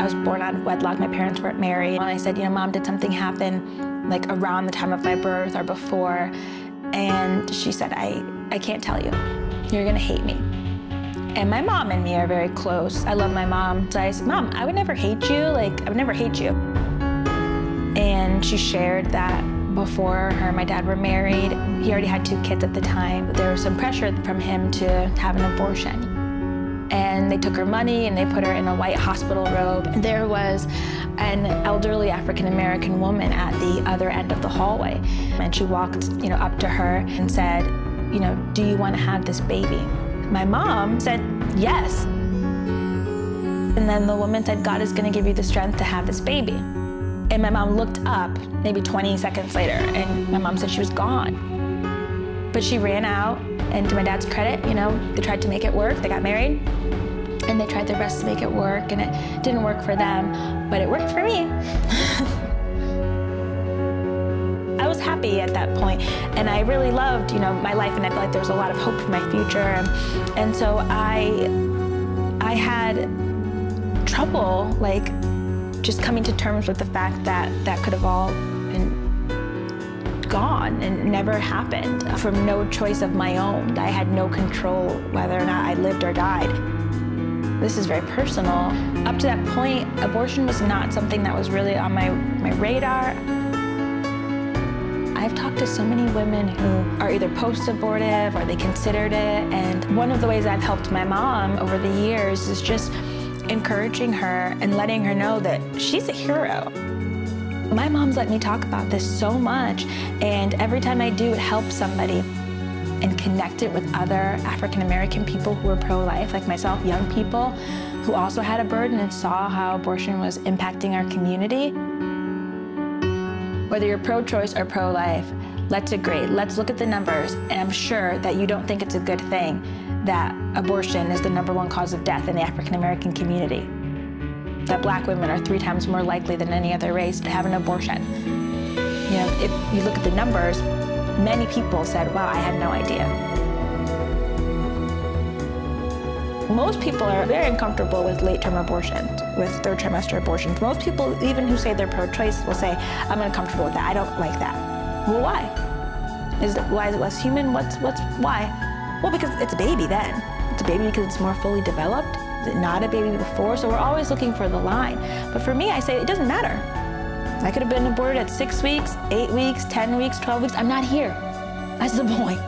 was born out of wedlock. My parents weren't married. And I said, Mom, did something happen like around the time of my birth or before? And she said, I can't tell you. You're gonna hate me. And my mom and me are very close. I love my mom. So I said, Mom, I would never hate you. Like, I would never hate you. And she shared that before her and my dad were married. He already had 2 kids at the time. There was some pressure from him to have an abortion. And they took her money and they put her in a white hospital robe. There was an elderly African-American woman at the other end of the hallway. And she walked, up to her and said, do you want to have this baby? My mom said, yes. And then the woman said, God is going to give you the strength to have this baby. And my mom looked up maybe 20 seconds later, and my mom said she was gone. But she ran out, and to my dad's credit, they tried to make it work. They got married, and they tried their best to make it work, and it didn't work for them, but it worked for me. I was happy at that point, and I really loved, my life, and I felt like there was a lot of hope for my future. And so I had trouble, just coming to terms with the fact that that could have all been gone and never happened from no choice of my own. I had no control whether or not I lived or died. This is very personal. Up to that point, abortion was not something that was really on my radar. I've talked to so many women who are either post-abortive or they considered it, and one of the ways I've helped my mom over the years is just encouraging her and letting her know that she's a hero. My mom's let me talk about this so much, and every time I do, it helps somebody and connect it with other African-American people who are pro-life, like myself, young people who also had a burden and saw how abortion was impacting our community. Whether you're pro-choice or pro-life, let's agree, let's look at the numbers, and I'm sure that you don't think it's a good thing that abortion is the #1 cause of death in the African-American community. That Black women are 3 times more likely than any other race to have an abortion. If you look at the numbers, many people said, wow, I had no idea. Most people are very uncomfortable with late-term abortions, with 3rd trimester abortions. Most people, even who say they're pro-choice, will say, I'm uncomfortable with that, I don't like that. Well, why? Why is it less human? Why? Well, because it's a baby then. It's a baby because it's more fully developed. Is it not a baby before? So we're always looking for the line. But for me, I say it doesn't matter. I could have been aborted at 6 weeks, 8 weeks, 10 weeks, 12 weeks. I'm not here. That's the point.